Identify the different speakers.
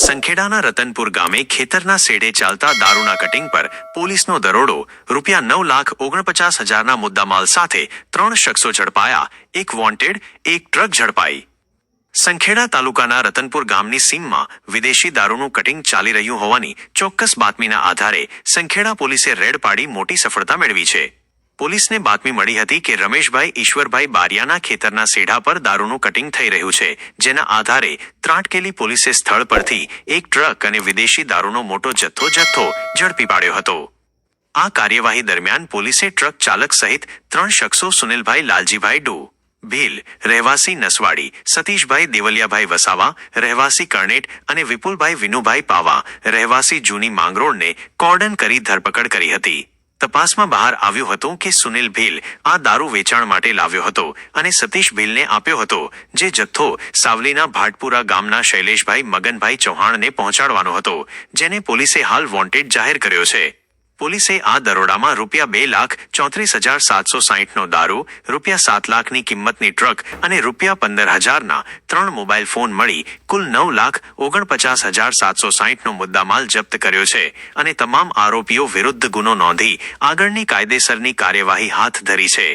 Speaker 1: સંખેડાના રતનપુર ગામે ખેતરના શેડે ચાલતા દારૂના કટિંગ પર પોલીસનો દરોડો ₹9,49,000ના મુદ્દામાલ સાથે 3 શખ્સો ઝડપાયા, એક વોન્ટેડ, એક ટ્રક ઝડપાઈ। સંખેડા તાલુકાના રતનપુર ગામની સીમમાં વિદેશી દારૂનું કટિંગ ચાલી રહ્યું હોવાની ચોક્કસ બાતમીના આધારે સંખેડા પોલીસે રેડ પાડી મોટી સફળતા મેળવી છે। પોલીસને બાતમી મળી હતી કે રમેશભાઈ ઈશ્વરભાઈ બારિયાના ખેતરના શેઢા પર દારૂનું કટિંગ થઈ રહ્યું છે, જેના આધારે ત્રાટકેલી પોલીસે સ્થળ પરથી એક ટ્રક અને વિદેશી દારૂનો મોટો જથ્થો ઝડપી પાડ્યો હતો। આ કાર્યવાહી દરમિયાન પોલીસે ટ્રક ચાલક સહિત 3 શખ્સો સુનિલભાઈ લાલજીભાઈ ડુ ભીલ રહેવાસી નસવાડી, સતીશભાઈ દેવલિયાભાઈ વસાવા રહેવાસી કરનેટ અને વિપુલભાઈ વિનુભાઈ પાવા રહેવાસી જૂની માંગરોળને કોર્ડન કરી ધરપકડ કરી હતી। તપાસમાં બહાર આવ્યું હતું કે સુનિલ ભીલ આ દારૂ વેચાણ માટે લાવ્યો હતો અને સતીશ ભીલને આપ્યો હતો, જે જથ્થો સાવલીના ભાટપુરા ગામના શૈલેષભાઈ મગનભાઈ ચૌહાણને પહોંચાડવાનો હતો, જેને પોલીસે હાલ વોન્ટેડ જાહેર કર્યો છે। પોલીસે આ દરોડામાં ₹2,34,760નો દારૂ, ₹7 લાખની કિંમતની ટ્રક અને ₹15,000ના 3 મોબાઈલ ફોન મળી કુલ ₹9,49,760નો મુદ્દામાલ જપ્ત કર્યો છે અને તમામ આરોપીઓ વિરુદ્ધ ગુનો નોંધી આગળની કાયદેસરની કાર્યવાહી હાથ ધરી છે।